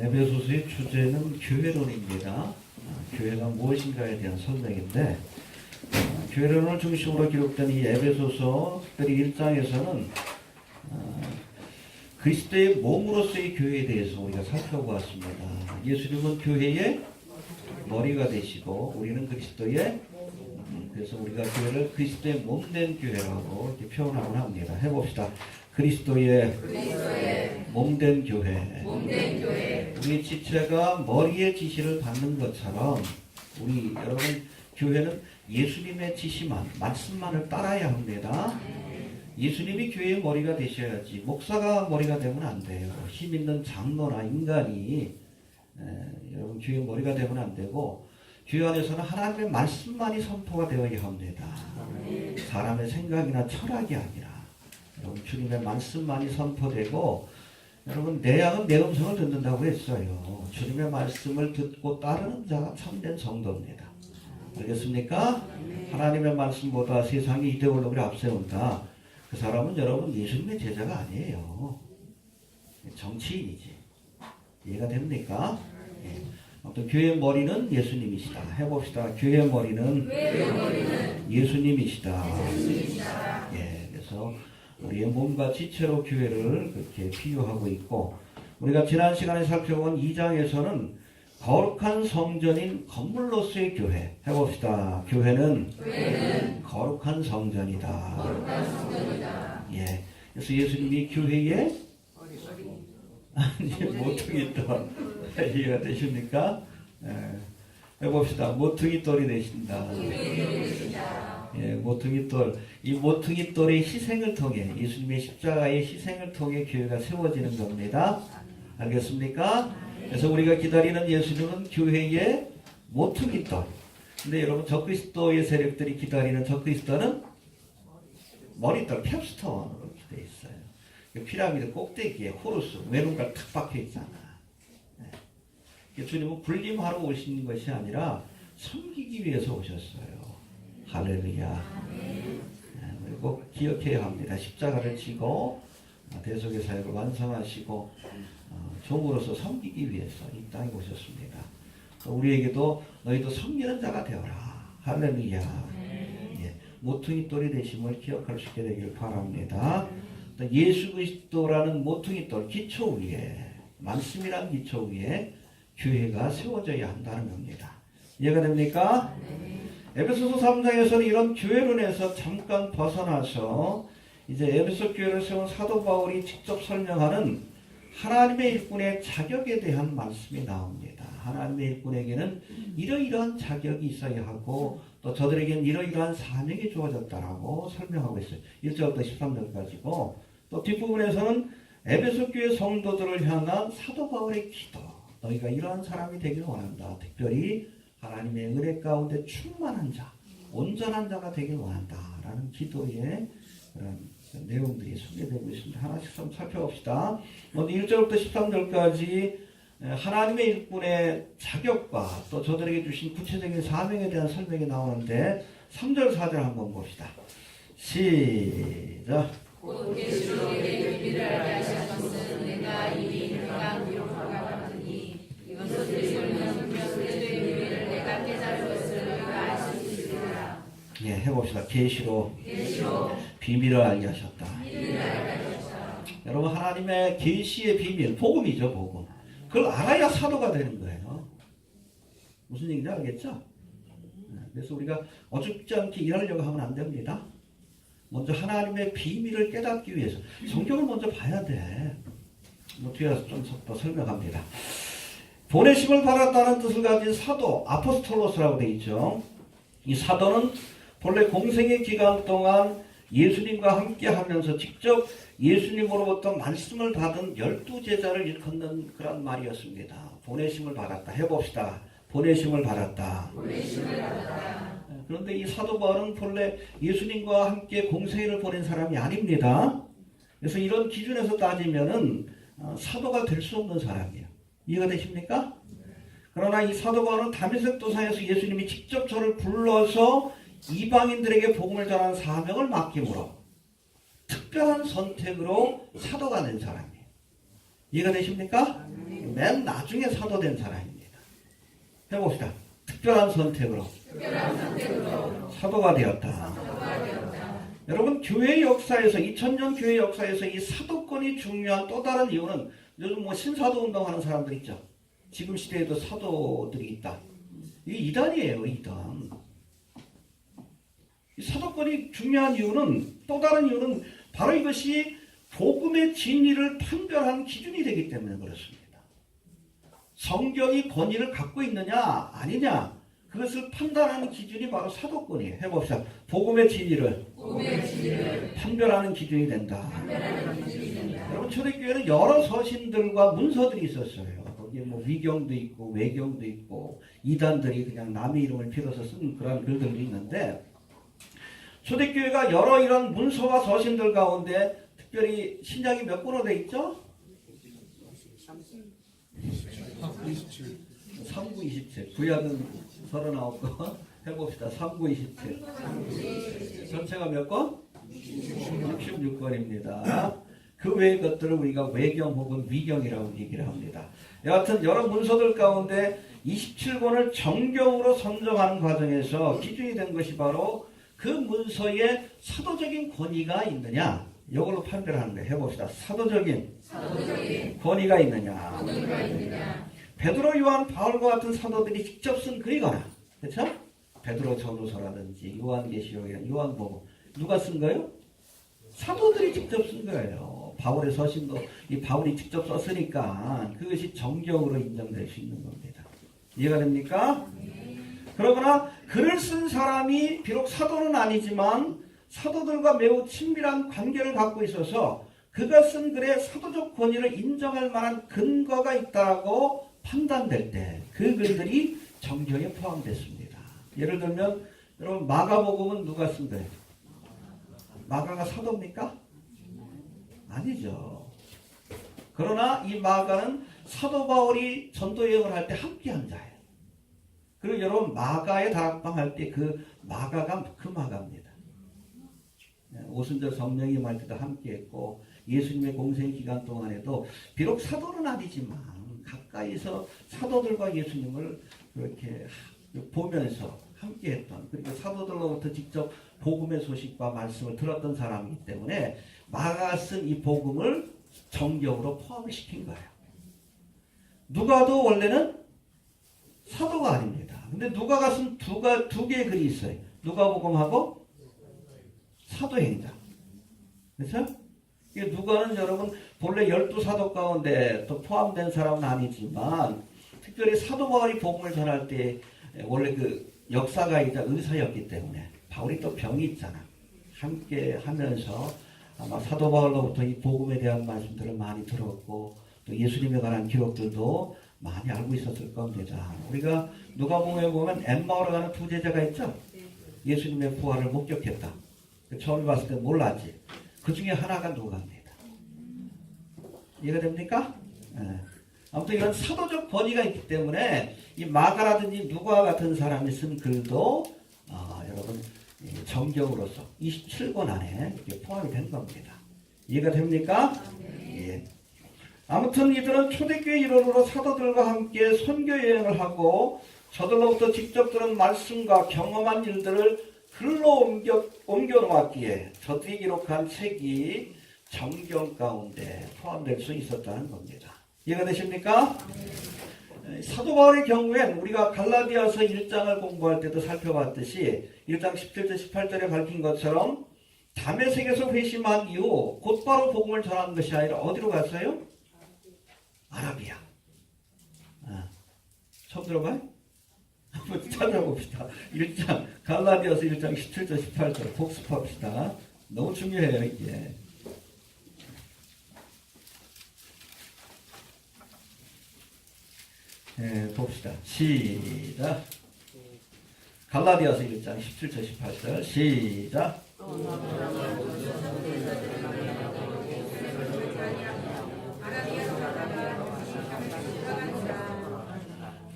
에베소서의 주제는 교회론입니다. 교회가 무엇인가에 대한 설명인데, 교회론을 중심으로 기록된 이 에베소서 특별히 1장에서는 그리스도의 몸으로서의 교회에 대해서 우리가 살펴보았습니다. 예수님은 교회의 머리가 되시고 우리는 그리스도의 그래서 우리가 교회를 그리스도의 몸된 교회라고 이렇게 표현하곤 합니다. 해봅시다. 그리스도의 몸된 교회. 우리 지체가 머리의 지시를 받는 것처럼 우리 여러분 교회는 예수님의 지시만 말씀만을 따라야 합니다. 예수님이 교회의 머리가 되셔야지 목사가 머리가 되면 안 돼요. 힘 있는 장로나 인간이 여러분 교회의 머리가 되면 안 되고 교회 안에서는 하나님의 말씀만이 선포가 되어야 합니다. 사람의 생각이나 철학이 아니라 여러분 주님의 말씀만이 선포되고 여러분 내 양은 내 음성을 듣는다고 했어요. 주님의 말씀을 듣고 따르는 자가 참된 성도입니다. 알겠습니까? 하나님의 말씀보다 세상의 이데올로기를 앞세운다. 그 사람은 여러분 예수님의 제자가 아니에요. 정치인이지. 이해가 됩니까? 예. 아무튼 교회의 머리는 예수님이시다. 해봅시다. 교회의 머리는 예수님이시다. 예, 그래서 우리의 몸과 지체로 교회를 그렇게 비유하고 있고, 우리가 지난 시간에 살펴본 2장에서는 거룩한 성전인 건물로서의 교회. 해봅시다. 교회는 거룩한 성전이다. 예. 그래서 예수님이 교회에 모퉁이 돌 이해가 되십니까? 예. 해봅시다. 모퉁이 돌이 되신다. 예, 모퉁이 돌. 이 모퉁이 돌의 희생을 통해 예수님의 십자가의 희생을 통해 교회가 세워지는 겁니다. 알겠습니까? 그래서 우리가 기다리는 예수님은 교회의 모퉁이 돌. 근데 여러분 적그리스도의 세력들이 기다리는 적그리스도는 머리돌 캡스톤으로 되어 있어요. 피라미드 꼭대기에 호루스 외눈깔 탁 박혀 있잖아. 네. 주님은 군림하러 오신 것이 아니라 섬기기 위해서 오셨어요. 할렐루야. 네. 그리고 기억해야 합니다. 십자가를 지고 대속의 사역을 완성하시고 종으로서 섬기기 위해서 이 땅에 오셨습니다. 우리에게도 너희도 섬기는 자가 되어라. 할렐루야. 예. 모퉁이 돌이 되심을 기억할 수 있게 되길 바랍니다. 예수 그리스도라는 모퉁이 돌 기초 위에 말씀이란 기초 위에 교회가 세워져야 한다는 겁니다. 이해가 됩니까? 에베소서 3장에서는 이런 교회론에서 잠깐 벗어나서 이제 에베소 교회를 세운 사도 바울이 직접 설명하는 하나님의 일꾼의 자격에 대한 말씀이 나옵니다. 하나님의 일꾼에게는 이러이러한 자격이 있어야 하고 또 저들에게는 이러이러한 사명이 주어졌다라고 설명하고 있어요. 1절부터 13절까지고 또 뒷부분에서는 에베소 교회 성도들을 향한 사도 바울의 기도. 너희가 이러한 사람이 되길 원한다. 특별히 하나님의 은혜 가운데 충만한 자, 온전한 자가 되길 원한다. 라는 기도의 그런 내용들이 소개되고 있습니다. 하나씩 좀 살펴봅시다. 먼저 1절부터 13절까지 하나님의 일꾼의 자격과 또 저들에게 주신 구체적인 사명에 대한 설명이 나오는데 3절, 4절 한번 봅시다. 시작. 곧 계시로 내게 비밀을 알게 하신 것은 내가 이미 그간 기록하고 왔으니 이것을 읽으면 그리스도의 비밀을 내가 깨달은 것을 너희가 알 수 있으리라. 예, 해봅시다. 계시로 비밀을 알게 하셨다. 여러분 하나님의 계시의 비밀, 복음이죠, 복음. 그걸 알아야 사도가 되는 거예요. 무슨 얘기인지 알겠죠? 그래서 우리가 어줍지 않게 일하려고 하면 안 됩니다. 먼저 하나님의 비밀을 깨닫기 위해서 성경을 먼저 봐야 돼. 뒤에 가서 좀 더 설명합니다. 보내심을 받았다는 뜻을 가진 사도, 아포스톨로스라고 되어 있죠. 이 사도는 본래 공생의 기간 동안 예수님과 함께 하면서 직접 예수님으로부터 말씀을 받은 12제자를 일컫는 그런 말이었습니다. 보내심을 받았다. 해봅시다. 보내심을 받았다. 그런데 이 사도 바울은 본래 예수님과 함께 공생애를 보낸 사람이 아닙니다. 그래서 이런 기준에서 따지면은 사도가 될 수 없는 사람이에요. 이해가 되십니까? 그러나 이 사도 바울은 다메섹 도상에서 예수님이 직접 저를 불러서 이방인들에게 복음을 전하는 사명을 맡김으로 특별한 선택으로 사도가 된 사람이에요. 이해가 되십니까? 맨 나중에 사도된 사람입니다. 해봅시다. 특별한 선택으로 사도가 되었다. 여러분, 교회 역사에서 2000년 교회 역사에서 이 사도권이 중요한 또 다른 이유는 요즘 뭐 신사도 운동하는 사람들 있죠. 지금 시대에도 사도들이 있다. 이게 이단이에요, 이단. 이 사도권이 중요한 이유는, 또 다른 이유는 바로 이것이 복음의 진리를 판별하는 기준이 되기 때문에 그렇습니다. 성경이 권위를 갖고 있느냐 아니냐, 그것을 판단하는 기준이 바로 사도권이에요. 해봅시다. 복음의 진리를 판별하는 기준이 된다. 여러분, 초대교회는 여러 서신들과 문서들이 있었어요. 거기에 뭐 위경도 있고 외경도 있고 이단들이 그냥 남의 이름을 빌어서 쓴 그런 글들도 있는데, 초대교회가 여러 이런 문서와 서신들 가운데 특별히 신약이 몇 권으로 되어 있죠? 3927. 구약은 39권. 해봅시다. 3927. 전체가 몇 권? 66권입니다. 그 외의 것들을 우리가 외경 혹은 위경이라고 얘기를 합니다. 여하튼 여러 문서들 가운데 27권을 정경으로 선정하는 과정에서 기준이 된 것이 바로 그 문서에 사도적인 권위가 있느냐, 이걸로 판별하는 거예요. 해봅시다. 사도적인 권위가 있느냐. 베드로, 요한, 바울과 같은 사도들이 직접 쓴 글이거나, 그렇죠? 베드로 전후서라든지 요한계시록이나 요한복음, 누가 쓴 거예요? 사도들이 직접 쓴 거예요. 바울의 서신도 이 바울이 직접 썼으니까 그것이 정경으로 인정될 수 있는 겁니다. 이해가 됩니까? 그러거나 글을 쓴 사람이 비록 사도는 아니지만 사도들과 매우 친밀한 관계를 갖고 있어서 그가 쓴 글에 사도적 권위를 인정할 만한 근거가 있다고 판단될 때 그 글들이 정경에 포함됐습니다. 예를 들면 여러분, 마가복음은 누가 쓴 거예요? 마가가 사도입니까? 아니죠. 그러나 이 마가는 사도 바울이 전도 여행을 할 때 함께한 자예요. 그리고 여러분, 마가의 다락방 할 때 그 마가가 그 마가입니다. 오순절 성령이 임할 때도 함께했고 예수님의 공생 기간 동안에도 비록 사도는 아니지만 가까이서 사도들과 예수님을 그렇게 보면서 함께했던, 그리고 사도들로부터 직접 복음의 소식과 말씀을 들었던 사람이기 때문에 마가가 쓴 이 복음을 정경으로 포함을 시킨 거예요. 누가도 원래는 사도가 아닙니다. 근데 누가가 쓴 두 개의 글이 있어요. 누가복음하고 사도행전. 그렇죠? 누가는 여러분 본래 12사도 가운데 또 포함된 사람은 아니지만 특별히 사도 바울이 복음을 전할 때 원래 그 역사가이자 의사였기 때문에, 바울이 또 병이 있잖아. 함께 하면서 아마 사도 바울로부터 이 복음에 대한 말씀들을 많이 들었고 또 예수님에 관한 기록들도 많이 알고 있었을 겁니다. 우리가 누가복음에 보면 엠마오로 가는 두 제자가 있죠? 예수님의 부활을 목격했다. 처음 봤을 때 몰랐지. 그 중에 하나가 누가입니다. 이해가 됩니까? 네. 아무튼 이런 사도적 권위가 있기 때문에 이 마가라든지 누가 같은 사람이 쓴 글도 여러분 정경으로서 27권 안에 포함이 된 겁니다. 이해가 됩니까? 예. 아무튼 이들은 초대교회 일원으로 사도들과 함께 선교 여행을 하고 저들로부터 직접 들은 말씀과 경험한 일들을 글로 옮겨 놓았기에 저들이 기록한 책이 정경 가운데 포함될 수 있었다는 겁니다. 이해가 되십니까? 사도 바울의 경우엔 우리가 갈라디아서 1장을 공부할 때도 살펴봤듯이 1장 17절 18절에 밝힌 것처럼 다메섹에서 회심한 이후 곧바로 복음을 전하는 것이 아니라 어디로 갔어요? 아라비아. 처음 들어봐요? 한번 찾아봅시다. 1장 갈라디아서 1장 17절 18절 복습합시다. 너무 중요해요 이게. 봅시다. 시작. 갈라디아서 1장 17절 18절 시작.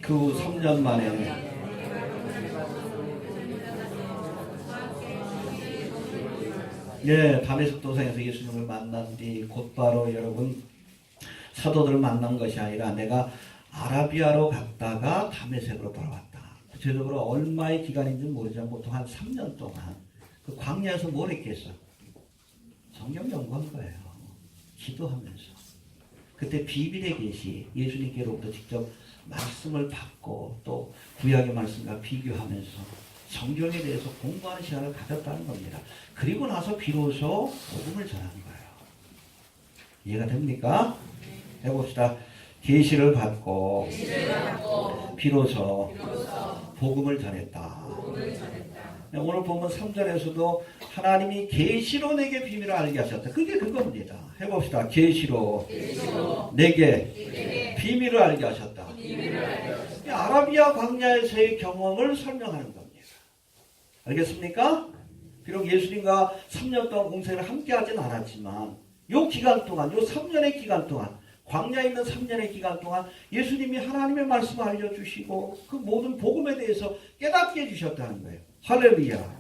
그 후 3년 만에 다메섹 도상에서 예수님을 만난 뒤 곧바로 여러분 사도들을 만난 것이 아니라 내가 아라비아로 갔다가 다메섹으로 돌아왔다. 구체적으로 얼마의 기간인지 모르지만 보통 한 3년 동안 그 광야에서 뭘 했겠어? 성경 연구한 거예요. 기도하면서. 그때 비밀의 계시, 예수님께로부터 직접 말씀을 받고 또 구약의 말씀과 비교하면서 성경에 대해서 공부하는 시간을 가졌다는 겁니다. 그리고 나서 비로소 복음을 전하는 거예요. 이해가 됩니까? 해봅시다. 계시를 받고 비로소 복음을 전했다. 오늘 보면 3절에서도 하나님이 계시로 내게 비밀을 알게 하셨다. 그게 그겁니다. 해봅시다. 계시로 내게 비밀을 알게 하셨다. 아라비아 광야에서의 경험을 설명하는 겁니다. 알겠습니까? 비록 예수님과 3년 동안 공생을 함께 하진 않았지만 요 기간 동안, 요 3년의 기간 동안, 광야에 있는 3년의 기간 동안 예수님이 하나님의 말씀을 알려주시고 그 모든 복음에 대해서 깨닫게 해주셨다는 거예요. 할렐루야.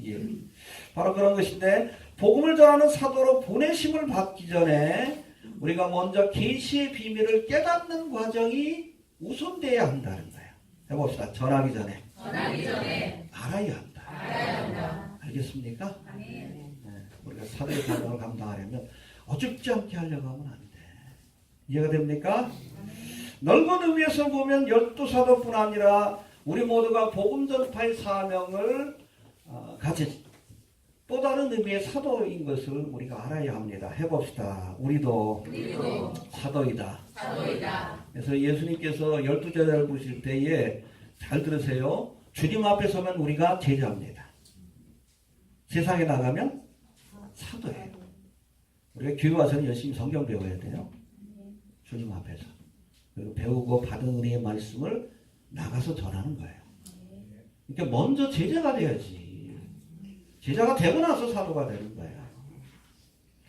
예. 바로 그런 것인데 복음을 전하는 사도로 보내심을 받기 전에 우리가 먼저 계시의 비밀을 깨닫는 과정이 우선돼야 한다는 거예요. 해봅시다. 전하기 전에 알아야 한다. 알겠습니까? 네. 우리가 사도의 사명을 감당하려면 어줍지 않게 하려고 하면 안 돼. 이해가 됩니까? 넓은 의미에서 보면 12사도뿐 아니라 우리 모두가 복음 전파의 사명을 가진 또 다른 의미의 사도인 것을 우리가 알아야 합니다. 해봅시다. 우리도 사도이다. 그래서 예수님께서 12제자를 부르실 때에 잘 들으세요. 주님 앞에 서면 우리가 제자입니다. 세상에 나가면 사도예요. 우리가 교회 와서는 열심히 성경 배워야 돼요. 주님 앞에서. 그리고 배우고 받은 은혜의 말씀을 나가서 전하는 거예요. 그러니까 먼저 제자가 돼야지. 제자가 되고 나서 사도가 되는 거예요.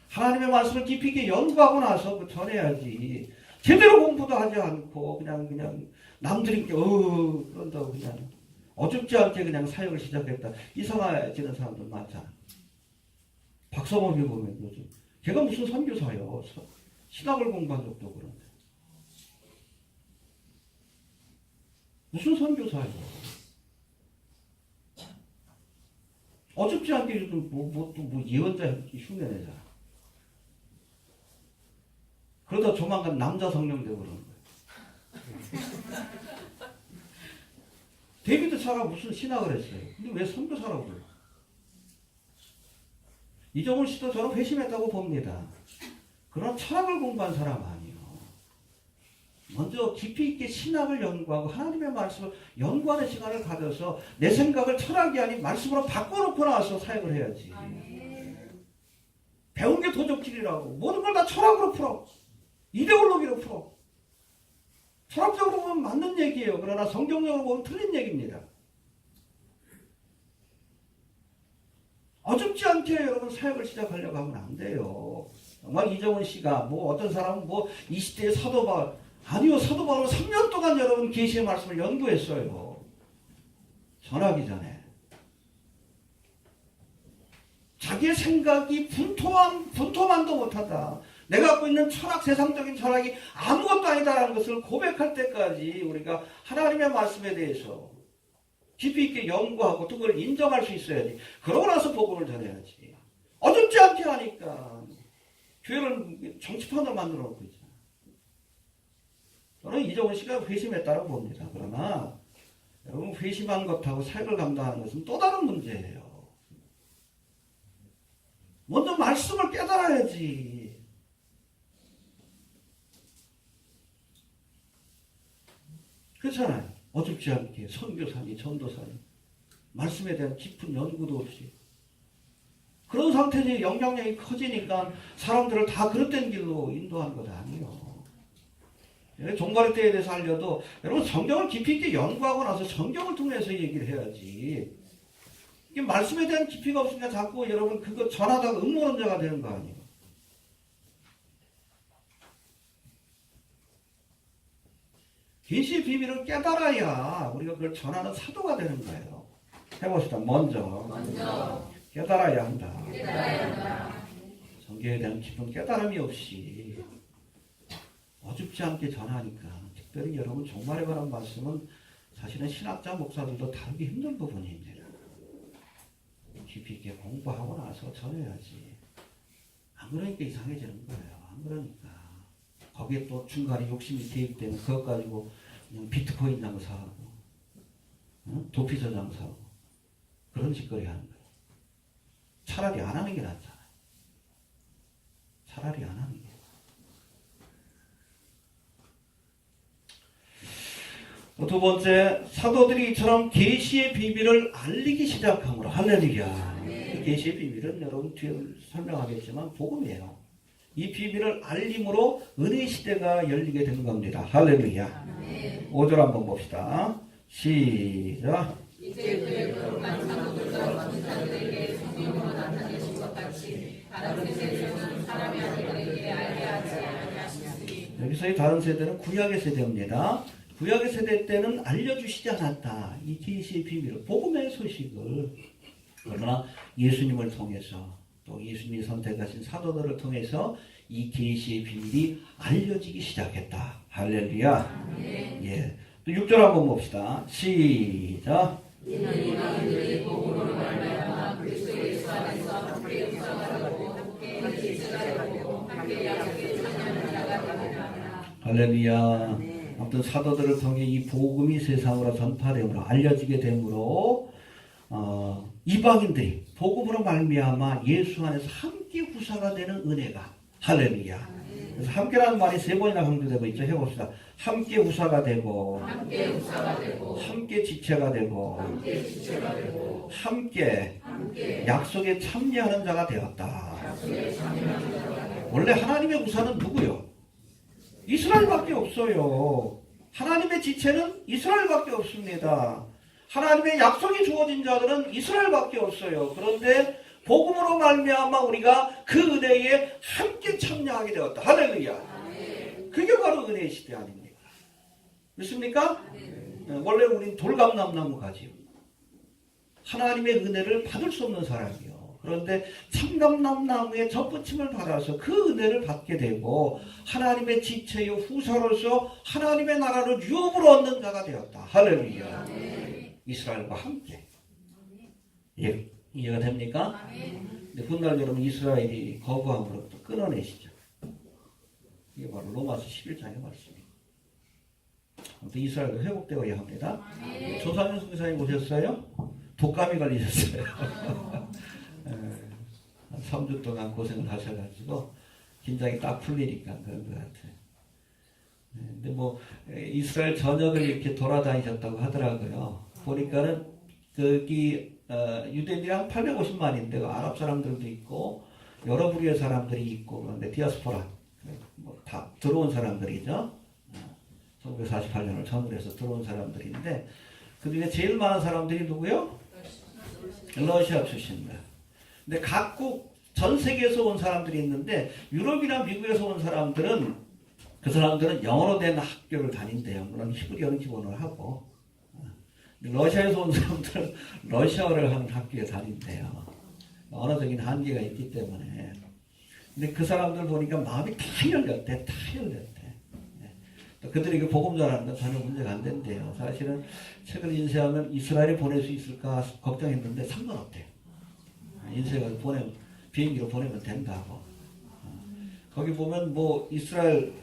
하나님의 말씀을 깊이 있게 연구하고 나서 전해야지. 제대로 공부도 하지 않고 그냥 남들이 그런다고 그냥 어줍지 않게 그냥 사역을 시작했다. 이상해지는 사람들 많잖아. 박성범이 보면 요즘 걔가 무슨 선교사예요. 신학을 공부한 적도 그런데 무슨 선교사예요. 어줍지 않게 뭐 예언자 흉내내잖아. 그러다 조만간 남자 성령 되고 그러는 거예요. 데비드 차가 무슨 신학을 했어요. 근데 왜 선교사라고 불러? 이정훈 씨도 저는 회심했다고 봅니다. 그러나 철학을 공부한 사람 아니에요. 먼저 깊이 있게 신학을 연구하고 하나님의 말씀을 연구하는 시간을 가져서 내 생각을 철학이 아닌 말씀으로 바꿔놓고 나서 사역을 해야지. 배운 게 도적질이라고. 모든 걸 다 철학으로 풀어. 이데올로기로 풀어. 철학적으로 보면 맞는 얘기예요. 그러나 성경적으로 보면 틀린 얘기입니다. 어줍지 않게 여러분 사역을 시작하려고 하면 안 돼요. 정말 이정훈 씨가 뭐 어떤 사람은 뭐 20대의 사도 바울 아니요. 사도 바울은 3년 동안 여러분 계시의 말씀을 연구했어요. 전하기 전에. 자기의 생각이 분토만도 못하다. 내가 갖고 있는 철학, 세상적인 철학이 아무것도 아니다라는 것을 고백할 때까지 우리가 하나님의 말씀에 대해서 깊이 있게 연구하고 또 그걸 인정할 수 있어야지. 그러고 나서 복음을 전해야지. 어줍지 않게 하니까 교회를 정치판으로 만들어 놓고 있잖아. 저는 이정훈 씨가 회심했다고 봅니다. 그러나 여러분 회심한 것하고 사역을 감당하는 것은 또 다른 문제예요. 먼저 말씀을 깨달아야지. 그렇잖아요. 어줍지 않게 선교사니 전도사니 말씀에 대한 깊은 연구도 없이 그런 상태에서 영향력이 커지니까 사람들을 다 그릇된 길로 인도하는 것 아니에요. 종말의 때에 대해서 알려도 여러분 성경을 깊이 있게 연구하고 나서 성경을 통해서 얘기를 해야지. 이게 말씀에 대한 깊이가 없으니까 자꾸 여러분 그거 전하다가 음모론자가 되는 거 아니에요. 계시의 비밀을 깨달아야 우리가 그걸 전하는 사도가 되는 거예요. 해봅시다. 먼저 깨달아야 한다. 성경에 대한 깊은 깨달음이 없이 어줍지 않게 전하니까 특별히 여러분 종말에 관한 말씀은 사실은 신학자 목사들도 다루기 힘든 부분입니다. 깊이 있게 공부하고 나서 전해야지. 안 그러니까 이상해지는 거예요. 안 그러니까. 거기에 또 중간에 욕심이 대입되면 그것 가지고 그냥 비트코인 장사하고 도피서 장사하고 그런 짓거리 하는 거예요. 차라리 안 하는 게 낫잖아요. 차라리 안 하는 게. 두 번째, 사도들이 이처럼 계시의 비밀을 알리기 시작함으로 할렐루야. 이 계시의 비밀은 여러분 뒤에 설명하겠지만 복음이에요. 이 비밀을 알림으로 은혜 시대가 열리게 되는 겁니다. 할렐루야. 5절 한번 봅시다. 시작. 이제 그의 거룩한 사도들과 전사들에게 성령으로 나타내신 것 같이 다른 세대에서는 사람의 아들에게 알게 하지 아니하시니. 여기서의 다른 세대는 구약의 세대입니다. 구약의 세대 때는 알려주시지 않았다. 이 계시의 비밀을, 복음의 소식을. 그러나 예수님을 통해서 또 예수님이 선택하신 사도들을 통해서 이 계시의 비밀이 알려지기 시작했다. 할렐루야. 예. 또 6절 한번 봅시다. 시작. 이는 이방인들이 복음으로 말미암아 그리스도 예수 안에서 함께 용서하고 함께 제사하고 함께 약속의 참여하는 자가 되리라. 할렐루야. 아무튼 사도들을 통해 이 복음이 세상으로 전파되므로 알려지게 되므로 이방인들이 복음으로 말미암아 예수 안에서 함께 후사가 되는 은혜가 할렐루야. 그래서 함께라는 말이 세 번이나 강조되고 있죠. 해봅시다. 함께 후사가 되고, 함께 후사가 되고, 함께 지체가 되고, 함께 지체가 되고, 함께 약속에 참여하는 자가 되었다. 원래 하나님의 후사는 누구요? 이스라엘밖에 없어요. 하나님의 지체는 이스라엘밖에 없습니다. 하나님의 약속이 주어진 자들은 이스라엘밖에 없어요. 그런데 복음으로 말미암아 우리가 그 은혜에 함께 참여하게 되었다. 할렐루야. 그게 바로 은혜의 시대 아닙니까? 믿습니까? 원래 우린 돌감람나무 가지요. 하나님의 은혜를 받을 수 없는 사람이요. 그런데 참감람나무의 접붙임을 받아서 그 은혜를 받게 되고 하나님의 지체요 후사로서 하나님의 나라를 유업으로 얻는 자가 되었다. 할렐루야. 이스라엘과 함께. 예, 이해가 됩니까? 근데 훗날 여러분 이스라엘이 거부함으로부터 끊어내시죠. 이게 바로 로마서 11장의 말씀입니다. 아무튼 이스라엘도 회복되어야 합니다. 조상현 선생님 오셨어요? 독감이 걸리셨어요. 3주 동안 고생을 하셔가지고 긴장이 딱 풀리니까 그런 것 같아요. 근데 뭐 이스라엘 전역을 이렇게 돌아다니셨다고 하더라고요. 보니까는 거기 유대인들이 한 850만인데 아랍 사람들도 있고 여러 부류의 사람들이 있고 그런데 디아스포라 뭐 다 들어온 사람들이죠. 1948년을 전후로 해서 들어온 사람들인데 그 중에 제일 많은 사람들이 누구요? 러시아 출신입니다. 근데 각국 전 세계에서 온 사람들이 있는데 유럽이나 미국에서 온 사람들은 그 사람들은 영어로 된 학교를 다닌대요. 물론 히브리어는 기본으로 하고 러시아에서 온 사람들은 러시아어를 하는 학교에 다닌대요. 언어적인 한계가 있기 때문에. 근데 그 사람들 보니까 마음이 다 열렸대. 다 열렸대. 또 그들이 그 복음 전하는 건 전혀 문제가 안 된대요. 사실은 책을 인쇄하면 이스라엘에 보낼 수 있을까 걱정했는데 상관없대요. 인쇄가 비행기로 보내면 된다고. 거기 보면 뭐 이스라엘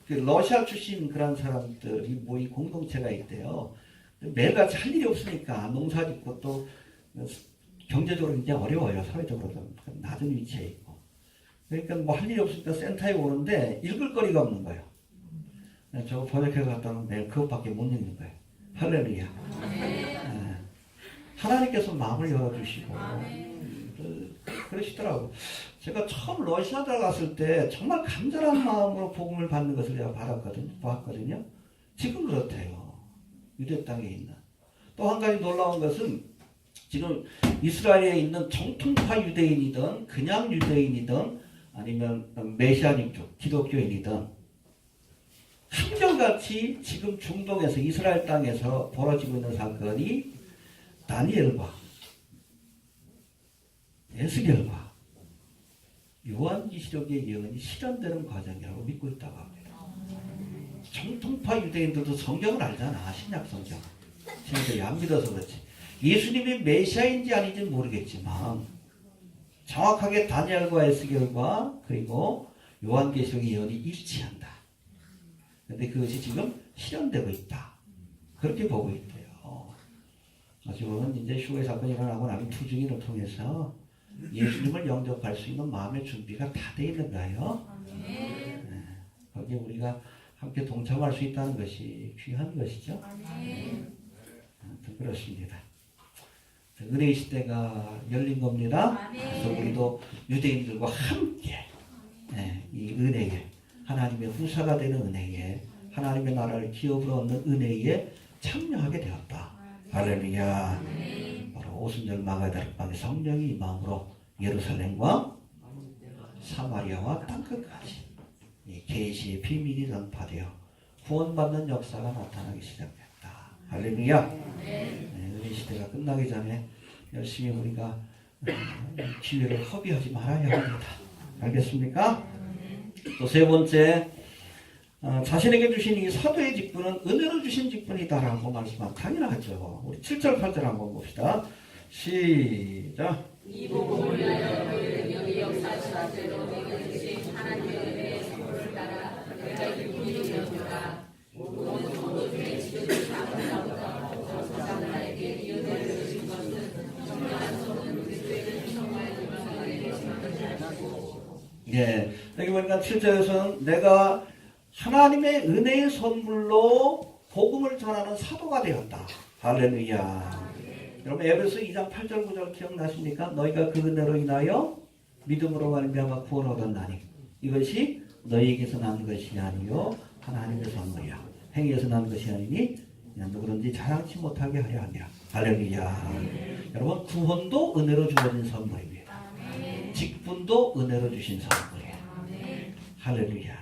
러시아 출신 그런 사람들이 모인 공동체가 있대요. 매일같이 할 일이 없으니까 농사 짓고 또 경제적으로 굉장히 어려워요. 사회적으로도 낮은 위치에 있고. 그러니까 뭐 할 일이 없으니까 센터에 오는데 읽을 거리가 없는 거예요. 저거 번역해서 갖다 놓으면 매일 그것밖에 못 읽는 거예요. 할렐루야. 하나님께서 마음을 열어주시고 그러시더라고. 제가 처음 러시아 들어갔을 때 정말 간절한 마음으로 복음을 받는 것을 제가 보았거든요. 지금 그렇대요. 유대 땅에 있는. 또 한 가지 놀라운 것은 지금 이스라엘에 있는 정통파 유대인이든 그냥 유대인이든 아니면 메시아닉족 기독교인이든 한결같이 지금 중동에서 이스라엘 땅에서 벌어지고 있는 사건이 다니엘과 에스겔과 요한계시록의 예언이 실현되는 과정이라고 믿고 있다고 합니다. 정통파 유대인들도 성경을 알잖아. 신약 성경. 신약들이 안 믿어서 그렇지. 예수님이 메시아인지 아닌지 모르겠지만 정확하게 다니엘과 에스겔과 그리고 요한계시록의 예언이 일치한다. 그런데 그것이 지금 실현되고 있다. 그렇게 보고 있대요. 지금은 이제 휴게 사건이 일어나고 나면 투중인을 통해서 예수님을 영접할 수 있는 마음의 준비가 다 돼 있는 거예요. 네. 거기에 우리가 함께 동참할 수 있다는 것이 귀한 것이죠. 그렇습니다. 은혜의 시대가 열린 겁니다. 그래서 우리도 유대인들과 함께 이 은혜에 하나님의 후사가 되는 은혜에 하나님의 나라를 기업으로 얻는 은혜에 참여하게 되었다. 할렐루야. 바로 오순절 마가다락방의 성령이 임함으로 예루살렘과 사마리아와 땅끝까지 계시의 비밀이 전파되어 구원받는 역사가 나타나기 시작했다. 할렐루야. 은혜 시대가 끝나기 전에 열심히 우리가 기회를 허비하지 말아야 합니다. 알겠습니까? 또 세 번째, 자신에게 주신 이 사도의 직분은 은혜로 주신 직분이다라고 말씀하면 당연하죠. 우리 7절 8절 한번 봅시다. 시작. 이 복음을 위하여 너희를 여기 역사하시는 대로 내게 주신 하나님의 은혜의 선물을 따라 내가 기쁨이 되었노라. 모든 성도 중에 지극히 작은 자보다 더 작은 자에게 이 은혜를 주신 것은 정말 성은 그리스도에게 정말 유명하게 되시는 것이고. 예, 여기 보니까 7절에서는 내가 하나님의 은혜의 선물로 복음을 전하는 사도가 되었다. 할렐루야. 여러분 에베소 2장 8절 9절 기억나십니까? 너희가 그 은혜로 인하여 믿음으로 말미암아 구원 얻었나니 이것이 너희에게서 난 것이 아니요 하나님의 선물이야. 행위에서 난 것이 아니니 누구든지 자랑치 못하게 하려 함이라. 할렐루야. 여러분 구원도 은혜로 주어진 선물입니다. 직분도 은혜로 주신 선물이에요. 할렐루야.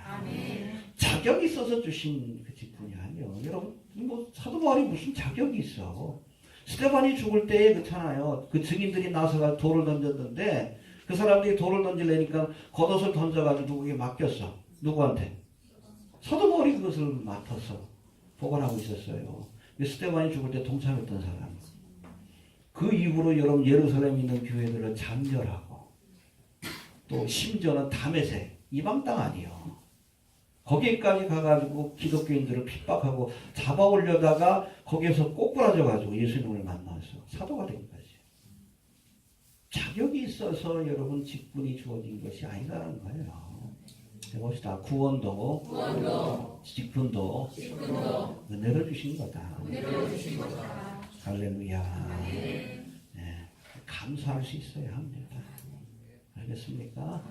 자격이 있어서 주신 그 직분이 아니에요. 여러분 뭐 사도 바울이 무슨 자격이 있어. 스데반이 죽을 때에 그렇잖아요. 그 증인들이 나서가 돌을 던졌는데 그 사람들이 돌을 던지려니까 겉옷을 던져가지고 누구에게 맡겼어. 누구한테? 사도 바울이 그것을 맡아서 보관하고 있었어요. 스데반이 죽을 때 동참했던 사람. 그 이후로 여러분 예루살렘에 있는 교회들을 장렬하고 또 심지어는 다메섹 이방 땅 아니에요. 거기까지 가가지고 기독교인들을 핍박하고 잡아 올려다가 거기에서 꼬꾸라져가지고 예수님을 만나서 사도가 된 거지. 자격이 있어서 여러분 직분이 주어진 것이 아니라는 거예요. 해봅시다. 구원도 직분도 은혜로 주신 거다. 할렐루야. 네. 감사할 수 있어야 합니다. 알겠습니까?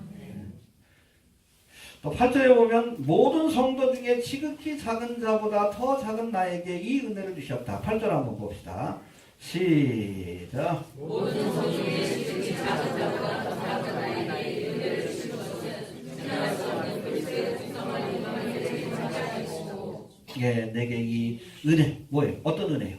또 8절에 보면 모든 성도 중에 지극히 작은 자보다 더 작은 나에게 이 은혜를 주셨다. 8절 한번 봅시다. 시작. 모든 성도 중에 지극히 작은 자보다 더 작은 나에게 이 은혜를 주신 것은 지나갈 수 없는 그리스도의 풍성한 영광을 내게 전하시고. 예, 내게 이 은혜 뭐예요? 어떤 은혜요?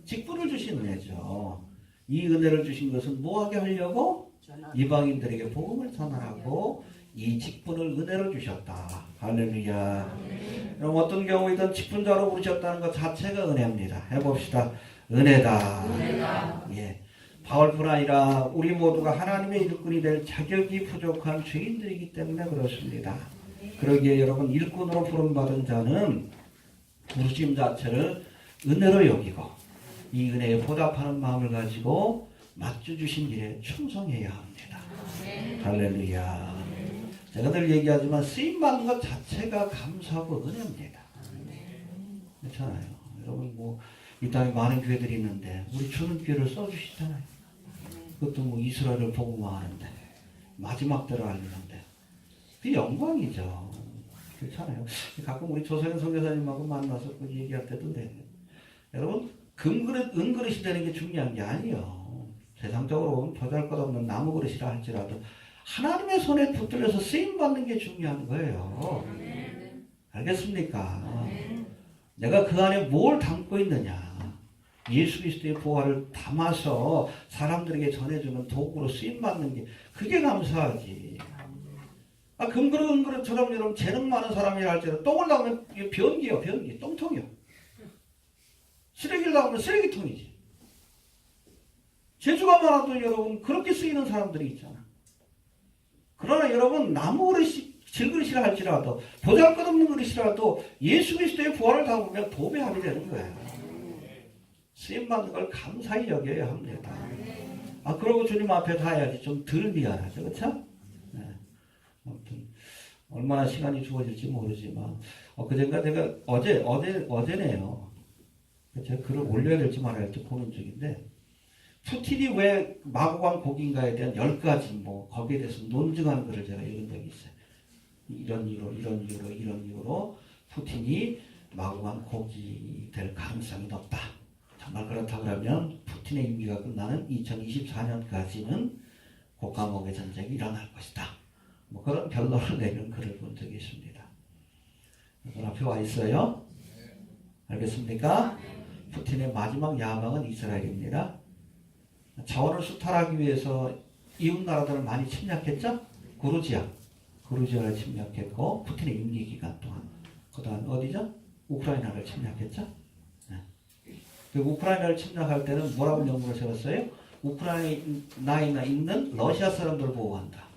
직분을 주신 은혜죠. 이 은혜를 주신 것은 뭐하게 하려고? 이방인들에게 복음을 전하라고 이 직분을 은혜로 주셨다. 할렐루야. 그럼 어떤 경우이든 직분자로 부르셨다는 것 자체가 은혜입니다. 해봅시다. 은혜다. 예. 바울뿐 아니라 우리 모두가 하나님의 일꾼이 될 자격이 부족한 죄인들이기 때문에 그렇습니다. 그러기에 여러분 일꾼으로 부름받은 자는 부르심 자체를 은혜로 여기고 이 은혜에 보답하는 마음을 가지고 맡겨주신 일에 충성해야 합니다. 할렐루야. 제가 늘 얘기하지만 쓰임받는 것 자체가 감사하고 은혜입니다. 그렇잖아요. 여러분 뭐 이 땅에 많은 교회들이 있는데 우리 주는 기회를 써주시잖아요. 그것도 뭐 이스라엘을 복음화하는데 마지막 때를 알리는데 그 영광이죠. 그렇잖아요. 가끔 우리 조선현 선교사님하고 만나서 그 얘기할 때도 그래요. 여러분 금그릇 은그릇이 되는 게 중요한 게 아니에요. 세상적으로 보잘것없는 나무 그릇이라 할지라도 하나님의 손에 붙들려서 쓰임받는 게 중요한 거예요. 알겠습니까? 내가 그 안에 뭘 담고 있느냐. 예수 그리스도의 보화를 담아서 사람들에게 전해주는 도구로 쓰임받는 게 그게 감사하지. 금그릇처럼 여러분 재능 많은 사람이라 할지라도 똥을 나오면 이게 변기요, 변기. 똥통이요. 쓰레기를 나오면 쓰레기통이지. 재주가 많아도 여러분 그렇게 쓰이는 사람들이 있잖아. 그러나 여러분 나무 그릇이 질그릇이라 할지라도 보잘것없는 그릇이라도 예수 그리스도의 부활을 담으면 도배함이 되는 거예요. 쓰임받는 걸 감사히 여겨야 합니다. 그러고 주님 앞에 가야지 좀 덜 미안하죠. 그렇죠? 네. 아무튼 얼마나 시간이 주어질지 모르지만 그전까 내가 어제네요. 제가 글을 올려야 될지 말아야 될지 고민 중인데 푸틴이 왜 마구간 곡인가에 대한 10가지 거기에 대해서 논증하는 글을 제가 읽은 적이 있어요. 이런 이유로 푸틴이 마구간 곡이 될 가능성이 높다. 정말 그렇다 그러면 푸틴의 임기가 끝나는 2024년까지는 곡감옥의 전쟁이 일어날 것이다. 그런 결론을 내는 글을 본 적이 있습니다. 여러분 앞에 와 있어요. 알겠습니까? 푸틴의 마지막 야망은 이스라엘입니다. 자원을 수탈하기 위해서 이웃 나라들을 많이 침략했죠? 그루지아를 침략했고 푸틴의 임기 기간 동안. 그 다음 어디죠? 우크라이나를 침략했죠? 네. 그 우크라이나를 침략할 때는 뭐라고 명분을 세웠어요? 우크라이나에 있는 러시아 사람들을 보호한다.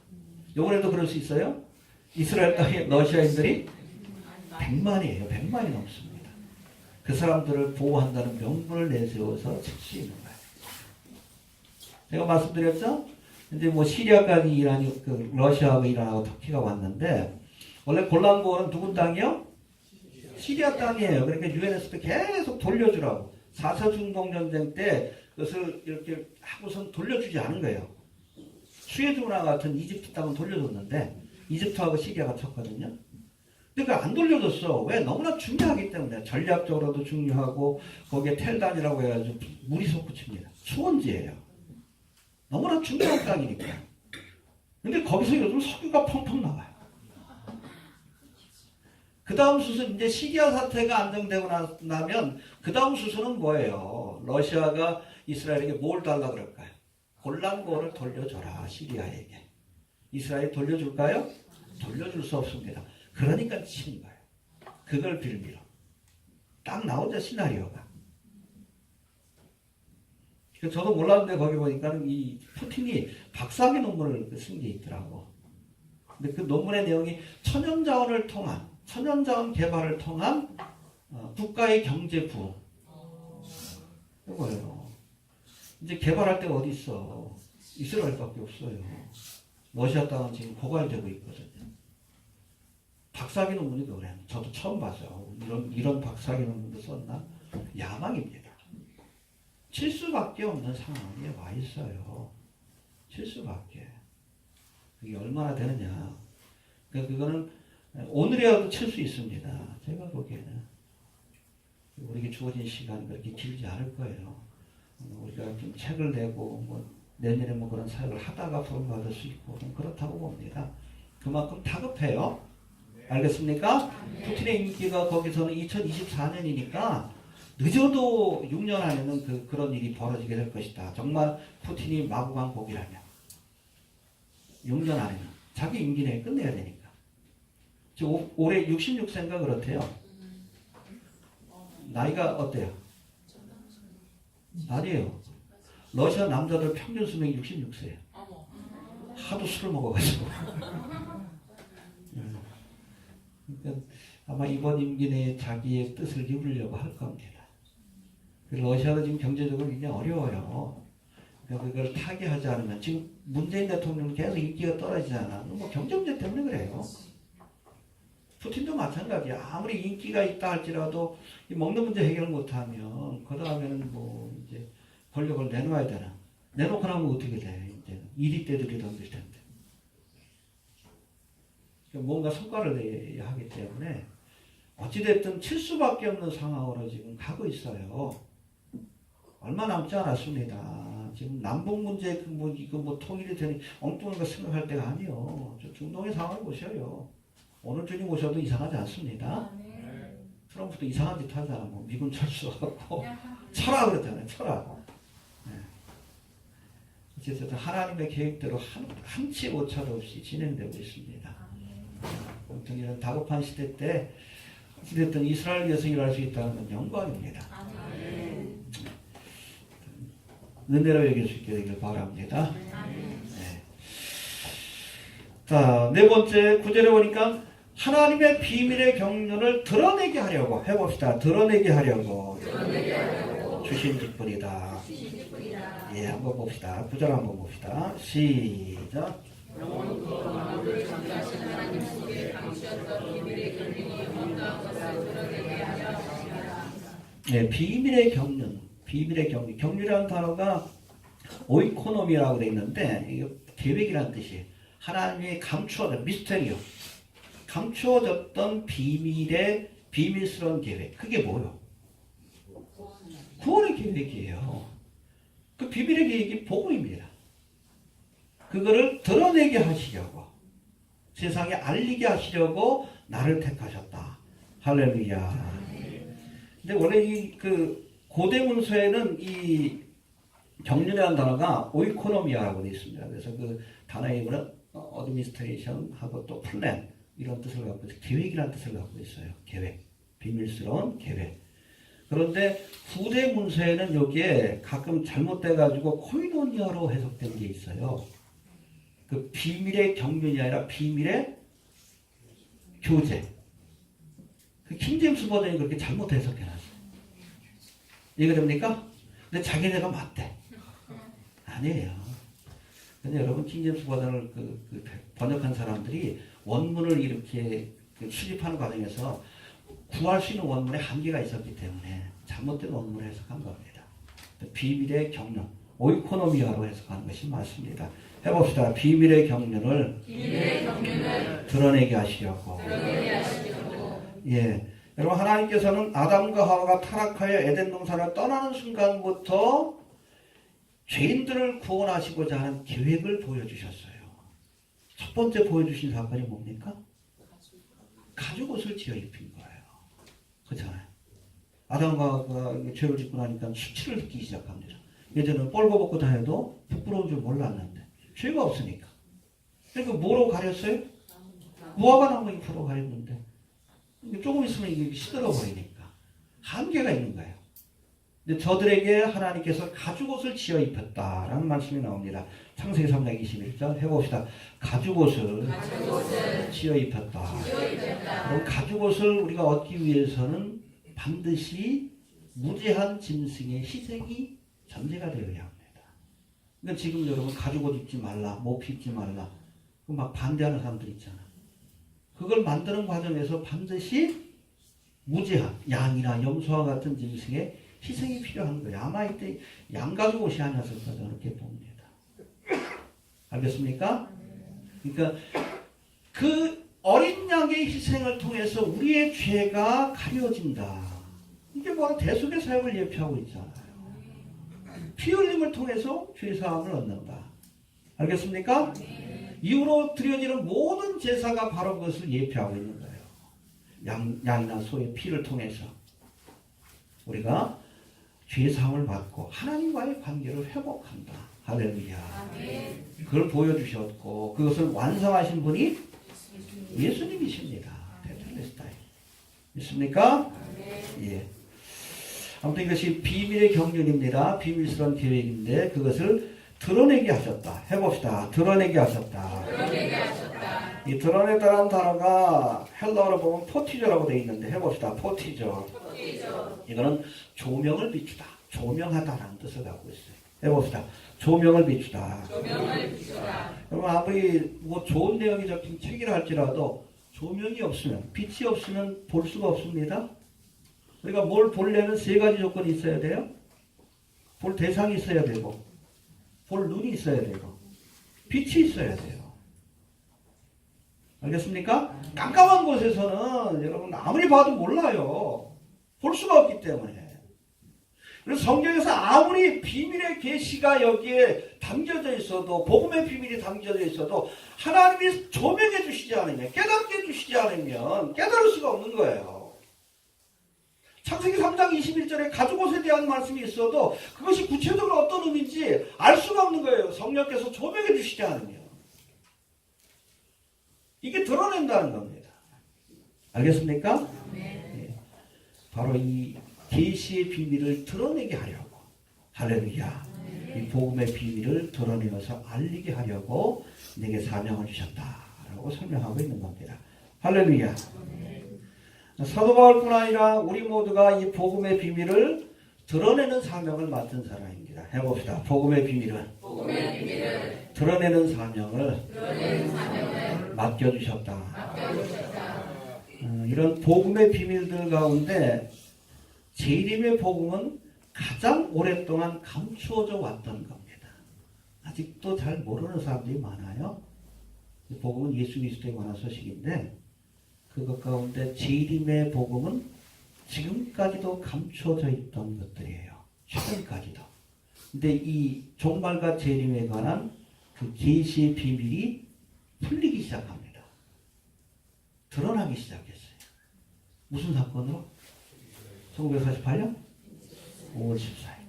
요번에도 그럴 수 있어요? 이스라엘 땅에 러시아인들이 100만이에요. 100만이 넘습니다. 그 사람들을 보호한다는 명분을 내세워서 칠 수 있는 거예요. 제가 말씀드렸죠? 이제 시리아까지 러시아하고 이란하고 터키가 왔는데, 원래 골란고어는 누군 땅이요? 시리아 땅이에요. 그러니까 유엔에서도 계속 돌려주라고. 4차 중동전쟁 때 그것을 이렇게 하고선 돌려주지 않은 거예요. 수에즈 운하 같은 이집트 땅은 돌려줬는데, 이집트하고 시리아가 쳤거든요. 근데 안 돌려줬어. 왜? 너무나 중요하기 때문에. 전략적으로도 중요하고, 거기에 텔단이라고 해가지고 물이 솟구칩니다. 수원지예요. 너무나 중요한 땅이니까. 근데 거기서 요즘 석유가 펑펑 나와요. 그 다음 수순, 이제 시리아 사태가 안정되고 나면, 그 다음 수순은 뭐예요? 러시아가 이스라엘에게 뭘 달라 그럴까요? 골란고어를 돌려줘라, 시리아에게. 이스라엘이 돌려줄까요? 돌려줄 수 없습니다. 그러니까 치는 거예요. 그걸 빌미로. 딱 나오죠, 시나리오가. 저도 몰랐는데 거기 보니까 이 푸틴이 박사학위 논문을 쓴 게 있더라고. 근데 그 논문의 내용이 천연자원 개발을 통한 국가의 경제 부흥. 이거예요. 이제 개발할 데가 어디 있어? 이스라엘밖에 없어요. 러시아 땅은 지금 고갈되고 있거든요. 박사학위 논문이 그래요. 저도 처음 봤어요. 이런 박사학위 논문도 썼나? 야망입니다. 칠 수밖에 없는 상황에 와 있어요. 칠 수밖에. 그게 얼마나 되느냐. 그러니까 그거는 오늘이라도 칠 수 있습니다. 제가 보기에는. 우리에게 주어진 시간이 그렇게 길지 않을 거예요. 우리가 좀 책을 내고 내년에 그런 사역을 하다가 부름 받을 수 있고 그렇다고 봅니다. 그만큼 다급해요. 알겠습니까? 푸틴의 임기가 거기서는 2024년이니까 늦어도 6년 안에는 그런 일이 벌어지게 될 것이다. 정말 푸틴이 마구간 곡이라면 6년 안에는 자기 임기 내에 끝내야 되니까. 지금 올해 66세인가 그렇대요. 나이가 어때요? 아니에요. 러시아 남자들 평균 수명이 66세예요. 하도 술을 먹어가지고. 그러니까 아마 이번 임기 내에 자기의 뜻을 이루려고 할 겁니다. 러시아도 지금 경제적으로 굉장히 어려워요. 그러니까 그걸 타개하지 않으면 지금 문재인 대통령은 계속 인기가 떨어지잖아. 경제 문제 때문에 그래요. 푸틴도 마찬가지야. 아무리 인기가 있다 할지라도 이 먹는 문제 해결을 못하면 그 다음에는 이제 권력을 내놓아야 되나. 내놓고 나면 어떻게 돼? 이제 이리 떼들이 던질 텐데. 그러니까 뭔가 성과를 내야 하기 때문에 어찌됐든 칠 수밖에 없는 상황으로 지금 가고 있어요. 얼마 남지 않았습니다. 지금 남북 문제 이거 통일이 되니 엉뚱한 거 생각할 때가 아니요. 저 중동의 상황을 보셔요. 오늘 주님 오셔도 이상하지 않습니다. 트럼프도 이상한 짓 하잖아. 미군 철수하고 철학 그랬잖아요. 철학. 네. 어쨌든 하나님의 계획대로 한치 오차도 없이 진행되고 있습니다. 아무튼 이런 다급한 시대 때 어쨌든 이스라엘 여성이 할 수 있다는 건 영광입니다. 은혜로 여길 수 있게 되길 바랍니다. 네. 자, 네 번째 9절에 보니까 하나님의 비밀의 경륜을 드러내게 하려고 해봅시다. 드러내게 하려고 주신 직분이다. 예, 한번 봅시다. 9절 한번 봅시다. 시작. 네, 비밀의 경륜. 비밀의 경륜. 경륜이라는 단어가 오이코노미라고 되어 있는데 이게 계획이라는 뜻이에요. 하나님이 감추어진 미스테리오. 감추어졌던 비밀스러운 계획. 그게 뭐예요? 구원의 계획이에요. 그 비밀의 계획이 복음입니다. 그거를 드러내게 하시려고, 세상에 알리게 하시려고 나를 택하셨다. 할렐루야. 근데 원래 이 고대 문서에는 이 경륜이라는 단어가 오이코노미아라고 되어 있습니다. 그래서 그 단어의 의미는 어드미니스트레이션하고 또 플랜 이런 뜻을 갖고 있어요. 계획이라는 뜻을 갖고 있어요. 계획. 비밀스러운 계획. 그런데 후대 문서에는 여기에 가끔 잘못돼가지고 코이노니아로 해석된 게 있어요. 그 비밀의 경륜이 아니라 비밀의 교제. 그 킹제임스 버전이 그렇게 잘못 해석해놨어요. 이해가 됩니까? 근데 자기네가 맞대. 아니에요. 근데 여러분 킹제임스 버전을 번역한 사람들이 원문을 이렇게 수집하는 과정에서 구할 수 있는 원문에 한계가 있었기 때문에 잘못된 원문을 해석한 겁니다. 비밀의 경륜, 오이코노미아로 해석하는 것이 맞습니다. 해봅시다. 비밀의 경륜을 드러내게 하시려고. 예, 여러분 하나님께서는 아담과 하와가 타락하여 에덴 동산을 떠나는 순간부터 죄인들을 구원하시고자 하는 계획을 보여주셨어요. 첫 번째 보여주신 사건이 뭡니까? 가죽옷을 지어 입힌 거예요. 그렇잖아요. 아담과 하와가 죄를 짓고 나니까 수치를 느끼기 시작합니다. 예전에는 뻘거벗고 다녀도 부끄러운 줄 몰랐는데 죄가 없으니까. 그러니까 뭐로 가렸어요? 무화과 나무 잎으로 가렸는데 조금 있으면 이게 시들어버리니까 한계가 있는 거예요. 근데 저들에게 하나님께서 가죽옷을 지어 입혔다라는 말씀이 나옵니다. 창세기 3장 21절 해봅시다. 가죽옷을 지어 입혔다. 그럼 가죽옷을 우리가 얻기 위해서는 반드시 무죄한 짐승의 희생이 전제가 되어야 합니다. 그러니까 지금 여러분 가죽옷 입지 말라, 모피 입지 말라, 막 반대하는 사람들 있잖아. 그걸 만드는 과정에서 반드시 무죄한 양이나 염소와 같은 짐승의 희생이 필요한 거예요. 아마 이때 양가죽 옷이 아니었을까 그렇게 봅니다. 알겠습니까? 그러니까 그 어린 양의 희생을 통해서 우리의 죄가 가려진다. 이게 바로 대속의 사역을 예표하고 있잖아요. 피 흘림을 통해서 죄 사함을 얻는다. 알겠습니까? 이후로 드려지는 모든 제사가 바로 그것을 예표하고 있는 거예요. 양이나 소의 피를 통해서 우리가 죄사함을 받고 하나님과의 관계를 회복한다. 할렐루야. 그걸 보여주셨고 그것을 완성하신 분이 예수님이십니다. 테텔레스타이. 믿습니까? 예. 아무튼 이것이 비밀의 경륜입니다. 비밀스러운 계획인데 그것을 드러내게 하셨다. 해봅시다. 드러내게 하셨다. 이 드러내다라는 단어가 헬라어로 보면 포티저라고 되어 있는데 해봅시다. 포티저. 이거는 조명을 비추다. 조명하다라는 뜻을 갖고 있어요. 해봅시다. 조명을 비추다. 여러분 아무리 뭐 좋은 내용이 적힌 책이라 할지라도 조명이 없으면, 빛이 없으면 볼 수가 없습니다. 우리가 뭘 보려면 세 가지 조건이 있어야 돼요. 볼 대상이 있어야 되고, 볼 눈이 있어야 되고, 빛이 있어야 돼요. 알겠습니까? 깜깜한 곳에서는 여러분 아무리 봐도 몰라요. 볼 수가 없기 때문에. 그래서 성경에서 아무리 비밀의 계시가 여기에 담겨져 있어도, 복음의 비밀이 담겨져 있어도 하나님이 조명해 주시지 않으면, 깨닫게 해주시지 않으면 깨달을 수가 없는 거예요. 창세기 3장 21절에 가죽옷에 대한 말씀이 있어도 그것이 구체적으로 어떤 의미인지 알 수가 없는 거예요. 성령께서 조명해 주시지 않으면. 이게 드러낸다는 겁니다. 알겠습니까? 예. 바로 이 계시의 비밀을 드러내게 하려고, 할렐루야, 이 복음의 비밀을 드러내어서 알리게 하려고 내게 사명을 주셨다라고 설명하고 있는 겁니다. 할렐루야. 사도 바울뿐 아니라 우리 모두가 이 복음의 비밀을 드러내는 사명을 맡은 사람입니다. 해봅시다. 복음의 비밀은 드러내는 사명을 맡겨주셨다. 이런 복음의 비밀들 가운데 재림의 복음은 가장 오랫동안 감추어져 왔던 겁니다. 아직도 잘 모르는 사람들이 많아요. 이 복음은 예수 그리스도에 관한 소식인데 그것 가운데 재림의 복음은 지금까지도 감추어져 있던 것들이에요. 최근까지도. 근데 이 종말과 재림에 관한 그 계시의 비밀이 풀리기 시작합니다. 드러나기 시작했어요. 무슨 사건으로? 1948년 5월 14일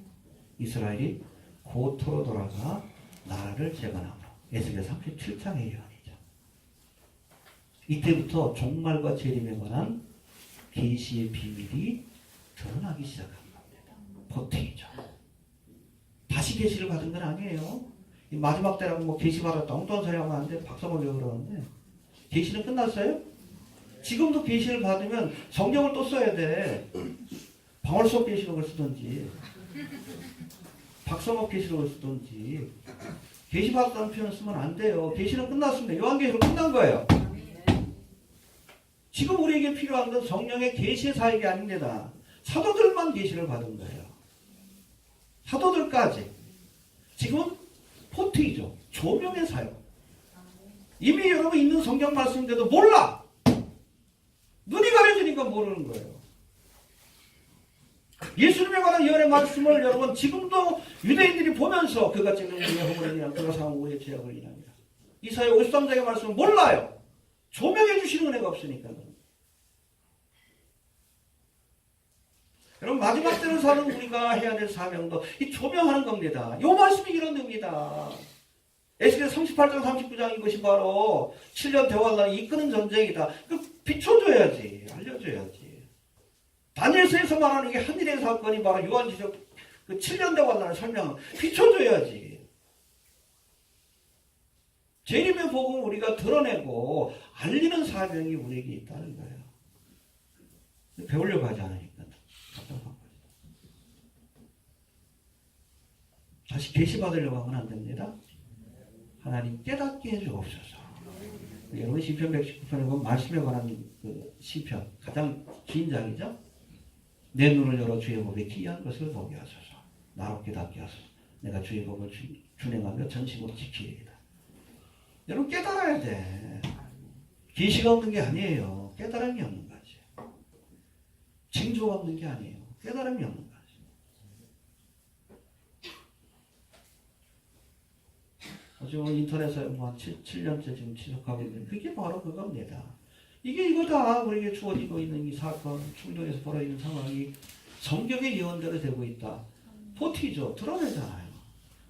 이스라엘이 고토로 돌아가 나라를 재건함으로. 에스겔 37장의 예언이죠. 이때부터 종말과 재림에 관한 계시의 비밀이 드러나기 시작한 겁니다. 버티죠. 다시 계시를 받은 건 아니에요. 이 마지막 때라고 뭐 계시 받았다 엉뚱한 소리 하면 안 돼. 박수 먹으려고 그러는데 계시는 끝났어요? 지금도 계시를 받으면 성경을 또 써야 돼. 방울속 계시록을 쓰든지 박성업 계시록을 쓰든지 계시 받았다는 표현을 쓰면 안 돼요. 계시는 끝났습니다. 요한계시록 끝난 거예요. 지금 우리에게 필요한 건 성령의 계시의 사역이 아닙니다. 사도들만 계시를 받은 거예요. 사도들까지. 지금은 포트이죠. 조명의 사역. 이미 여러분 있는 성경 말씀인데도 몰라. 눈이 가려지니까 모르는 거예요. 예수님에 관한 예언의 말씀을 여러분 지금도 유대인들이 보면서 그가 찍는 우리의 허물을 인하여 그가 상한 우리의 죄악을 인하여 이사야 53장의 말씀을 몰라요. 조명해 주시는 은혜가 없으니까. 여러분 마지막 때를 사는 우리가 해야 될 사명도 이 조명하는 겁니다. 이 말씀이 이런 겁니다. 에스겔 38장 39장 이것이 바로 7년 대환란을 이끄는 전쟁이다. 비춰줘야지. 알려줘야지. 다니엘서에서 말하는 게 한일의 사건이 바로 요한지적 그 7년 대환란을 설명하는 비춰줘야지. 재림의 복음을 우리가 드러내고 알리는 사명이 우리에게 있다는 거예요. 배우려고 하지 않으니까 답답한 거예요. 다시 계시 받으려고 하면 안 됩니다. 하나님 깨닫게 해주옵소서. 여러분 시편 119편에 보면 말씀에 관한 그 시편 가장 긴 장이죠. 내 눈을 열어 주의 법에 기이한 것을 보게 하소서. 나로 깨닫게 하소서. 내가 주의 법을 준행하며 전심으로 지키리이다. 여러분 깨달아야 돼. 계시가 없는 게 아니에요. 깨달음이 없는 거지. 징조가 없는 게 아니에요. 깨달음이 없는 거지. 지금 인터넷에 뭐 7년째 지금 지속하고 있는 그게 바로 그겁니다. 이게 이거다. 우리에게 주어지고 있는 이 사건, 충동에서 벌어지는 상황이 성경의 예언대로 되고 있다. 포티죠. 드러내잖아요.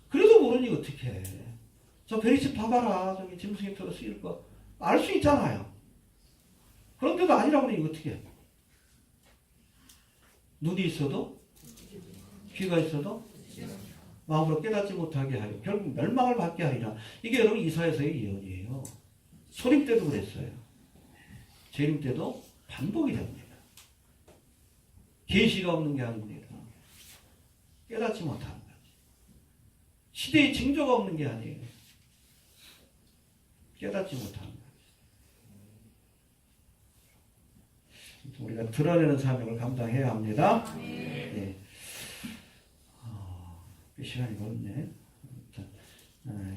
그래도 모르니 어떻게 해. 저 베리스 봐봐라. 저기 짐승의표로 쓰일 거. 알 수 있잖아요. 그런데도 아니라고 그러니 어떻게 해. 눈이 있어도 귀가 있어도 마음으로 깨닫지 못하게 하여 결국 멸망을 받게 하리라. 이게 여러분 이사야서의 예언이에요. 소림 때도 그랬어요. 재림 때도 반복이 됩니다. 계시가 없는 게 아닙니다. 깨닫지 못하는 거지. 시대의 징조가 없는 게 아니에요. 깨닫지 못하는 거지. 우리가 드러내는 사명을 감당해야 합니다. 네. 시간이 멀네.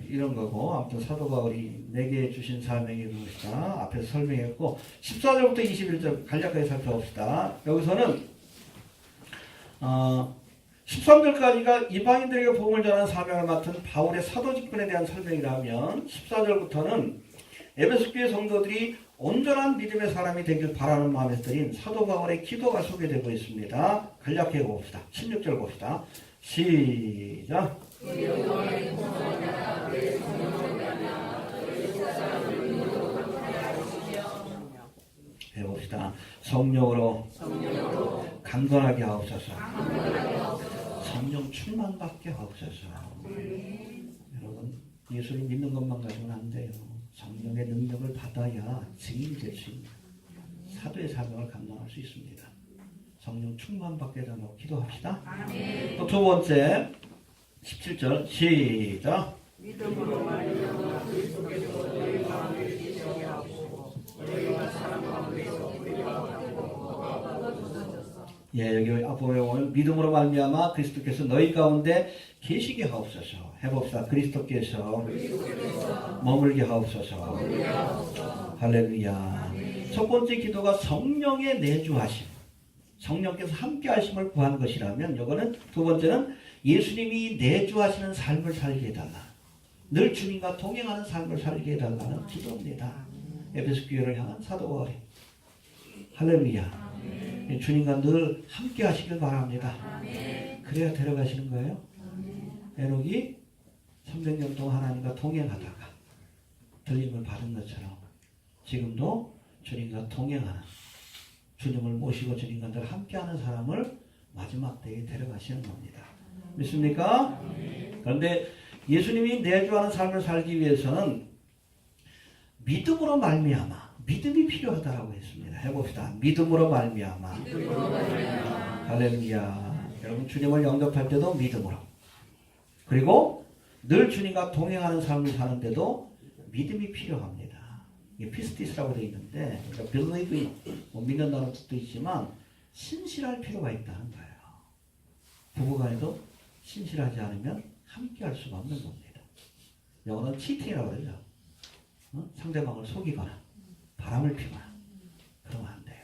이런 거고 아무튼 사도 바울이 내게 주신 사명이 무엇이다. 앞에서 설명했고 14절부터 21절 간략하게 살펴봅시다. 여기서는 13절까지가 이방인들에게 복음을 전하는 사명을 맡은 바울의 사도 직분에 대한 설명이라면 14절부터는 에베소 교회 성도들이 온전한 믿음의 사람이 되길 바라는 마음에 드린 사도 바울의 기도가 소개되고 있습니다. 간략하게 봅시다. 16절 봅시다. 시작. 해봅시다. 성령으로 강건하게 하옵소서. 성령 충만받게 하옵소서. 여러분, 예수를 믿는 것만 가지고는 안 돼요. 성령의 능력을 받아야 증인이 될 수 있는 사도의 사명을 감당할 수 있습니다. 성령 충만받게 달라고 기도합시다. 또 두 번째 17절 시작. 믿음으로 말미암아 그리스도께서 너희 마음에 계시게 하고 너희가 사랑 가운데서 예, 여기 앞부분에 보면 믿음으로 말미암아 그리스도께서 너희 가운데 계시게 하옵소서. 해봅시다. 그리스도께서 머물게 하옵소서. 할렐루야. 첫 번째 기도가 성령의 내주하심, 성령께서 함께 하심을 구하는 것이라면, 이거는 두 번째는 예수님이 내주하시는 삶을 살게 해달라, 늘 주님과 동행하는 삶을 살게 해달라는 기도입니다. 에베소 교회를 향한 사도 바울이. 할렐루야. 주님과 늘 함께 하시길 바랍니다. 그래야 데려가시는 거예요. 에녹이 300년 동안 하나님과 동행하다가 들림을 받은 것처럼 지금도 주님과 동행하는, 주님을 모시고 주님과 늘 함께하는 사람을 마지막 때에 데려가시는 겁니다. 믿습니까? 그런데 예수님이 내주하는 삶을 살기 위해서는 믿음으로 말미암아, 믿음이 필요하다라고 했습니다. 해봅시다. 믿음으로 말미암아. 할렐루야. 여러분, 주님을 영접할 때도 믿음으로, 그리고 늘 주님과 동행하는 삶을 사는데도 믿음이 필요합니다. 이게 피스티스라고 되어 있는데, believe in, 믿는다는 뜻도 있지만 신실할 필요가 있다는 거예요. 부부간에도 신실하지 않으면 함께할 수가 없는 겁니다. 영어는 치팅이라고 그러죠. 상대방을 속이거나 바람을 피거나 그러면 안 돼요.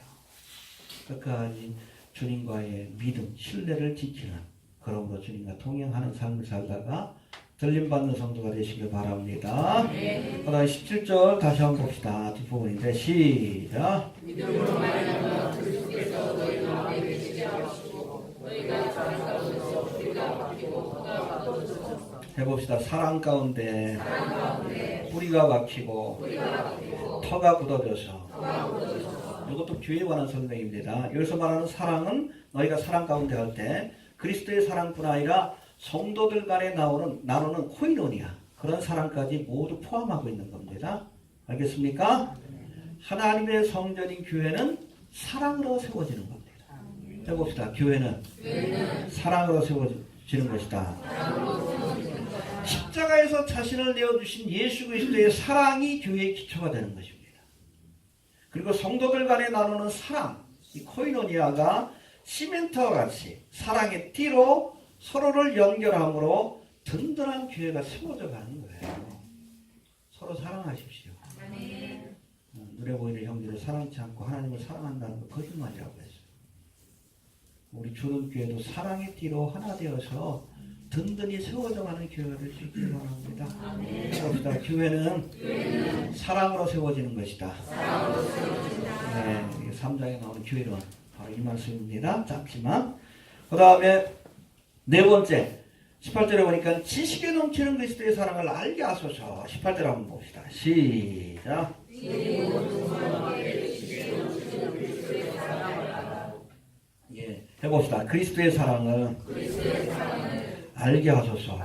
끝까지 주님과의 믿음, 신뢰를 지키는, 그러므로 주님과 동행하는 삶을 살다가 들림받는 성도가 되시길 바랍니다. 그 다음에 17절 다시 한번 봅시다. 뒷부분인데 시작. 믿음으로 말미암아 그리스도께서 너희 마음에 계시게 하시고 너희가 사랑 가운데서 뿌리가 박히고 터가 굳어졌어. 해봅시다. 사랑 가운데 뿌리가 박히고 터가 굳어져서. 이것도 교회에 관한 설명입니다. 여기서 말하는 사랑은 너희가 사랑 가운데 할 때 그리스도의 사랑뿐 아니라 성도들 간에 나누는 코이노니아, 그런 사랑까지 모두 포함하고 있는 겁니다. 알겠습니까? 하나님의 성전인 교회는 사랑으로 세워지는 겁니다. 해봅시다. 교회는 사랑으로 세워지는 것이다. 십자가에서 자신을 내어주신 예수 그리스도의 사랑이 교회의 기초가 되는 것입니다. 그리고 성도들 간에 나누는 사랑, 이 코이노니아가 시멘트와 같이 사랑의 띠로 서로를 연결함으로 든든한 교회가 세워져 가는 거예요. 서로 사랑하십시오. 눈에 보이는 형제를 사랑치 않고 하나님을 사랑한다는 거 거짓말이라고 했어요. 우리 주는교회도 사랑의 띠로 하나 되어서 든든히 세워져 가는 교회가 될 수 있기를 바랍니다. 그럽시다. 교회는 사랑으로 세워지는 것이다. 네, 3장에 나오는 교회론 바로 이 말씀입니다. 짧지만. 그 다음에 네 번째 18절에 보니까 지식에 넘치는 그리스도의 사랑을 알게 하소서. 18절 한번 봅시다. 시작. 예, 해봅시다. 그리스도의 사랑을 알게 하소서.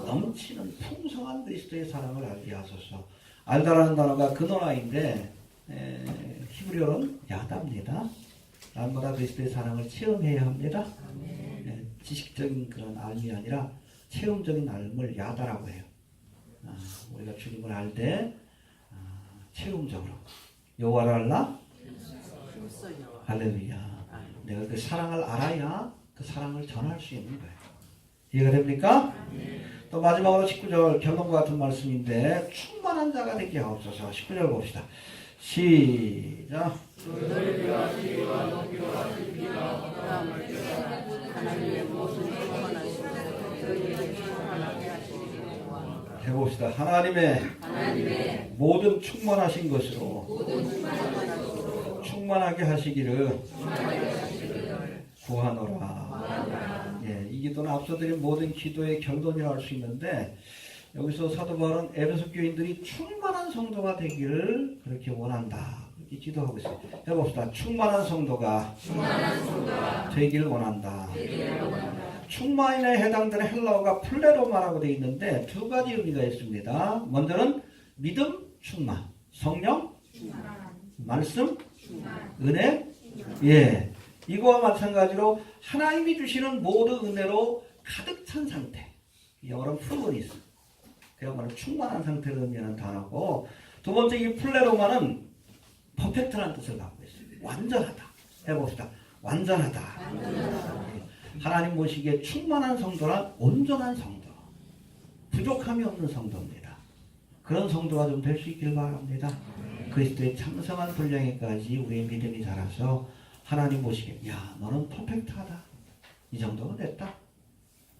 넘치는 풍성한 그리스도의 사랑을 알게 하소서. 알다라는 단어가 근원어인데 히브리어는 야다입니다. 날마다 그리스도의 사랑을 체험해야 합니다. 지식적인 그런 알미 아니라 체험적인 알을 야다라고 해요. 우리가 주님을 알 때 체험적으로 여호와를 알라? 할렐루야. 내가 그 사랑을 알아야 그 사랑을 전할 수 있는 거예요. 이해가 됩니까? 또 마지막으로 19절 결론과 같은 말씀인데 충만한 자가 되게 하옵소서. 19절 봅시다. 시작. 해봅시다. 하나님의 모든 충만하신 것으로 충만하게 하시기를 구하노라. 예, 이 기도는 앞서 드린 모든 기도의 결론이라고 할 수 있는데, 여기서 사도 바울은 에베소 교인들이 충만한 성도가 되기를 그렇게 원한다, 그렇게 이 기도하고 있어요. 해봅시다. 충만한 성도가 되길 원한다. 충만에 해당되는 헬라어가 플레로마라고 되어 있는데 두 가지 의미가 있습니다. 먼저는 믿음 충만, 성령 말씀, 은혜, 예, 이거와 마찬가지로 하나님이 주시는 모든 은혜로 가득 찬 상태. 영어로는 풀은 있어. 그야말로 충만한 상태를 의미하는 단어고, 두 번째 이 플레로마는 퍼펙트라는 뜻을 갖고 있어요. 완전하다. 해봅시다. 완전하다. 하나님 보시기에 충만한 성도란 온전한 성도. 부족함이 없는 성도입니다. 그런 성도가 좀 될 수 있길 바랍니다. 그리스도의 참성한 분량에까지 우리의 믿음이 자라서 하나님 보시기에 야 너는 퍼펙트하다. 이 정도는 됐다.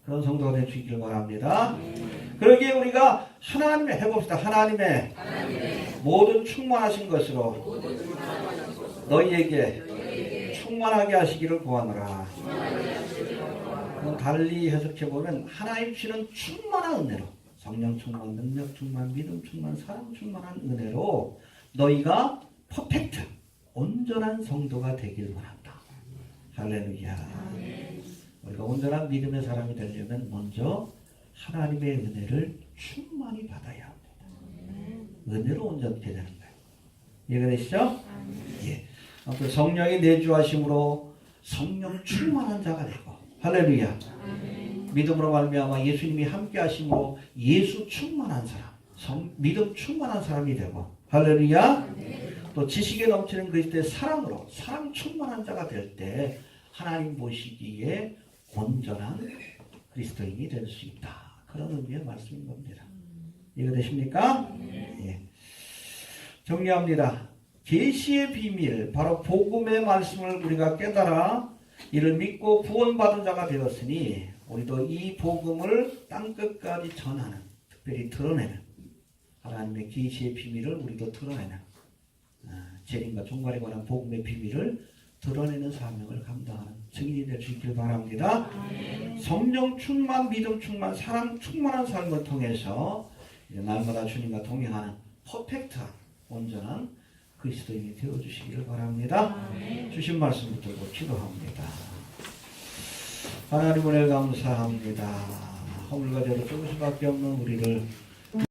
그런 성도가 될 수 있길 바랍니다. 그러기에 우리가 하나님의 해봅시다. 하나님의 모든 충만하신 것으로 너희에게 충만하게 하시기를 구하노라. 달리 해석해보면 하나님 주시는 충만한 은혜로 성령 충만, 능력 충만, 믿음 충만, 사랑 충만한 은혜로 너희가 퍼펙트, 온전한 성도가 되길 원한다. 할렐루야. 우리가 온전한 믿음의 사람이 되려면 먼저 하나님의 은혜를 충만히 받아야 합니다. 은혜로 온전케 되는 거예요. 이해가 되시죠? 예. 아무튼 성령이 내주하심으로 성령 충만한 자가 되고 할렐루야. 믿음으로 말미암아 예수님이 함께 하심으로 예수 충만한 사람, 믿음 충만한 사람이 되고 할렐루야. 또 지식에 넘치는 그리스도의 사랑으로 사랑 충만한 자가 될 때 하나님 보시기에 온전한 그리스도인이 될 수 있다. 그런 의미의 말씀인 겁니다. 이해되십니까? 예. 정리합니다. 계시의 비밀, 바로 복음의 말씀을 우리가 깨달아 이를 믿고 구원받은 자가 되었으니 우리도 이 복음을 땅끝까지 전하는, 특별히 드러내는 하나님의 계시의 비밀을 우리도 드러내는 재림과 종말에 관한 복음의 비밀을 드러내는 사명을 감당하는 증인이 될 수 있길 바랍니다. 성령 충만, 믿음 충만, 사랑 충만한 삶을 통해서 날마다 주님과 동행하는 퍼펙트한 온전한 그리스도인이 되어주시기를 바랍니다. 주신 말씀 붙들고 기도합니다. 하나님 은혜 감사합니다. 허물과 죄로 죽을 수밖에 없는 우리를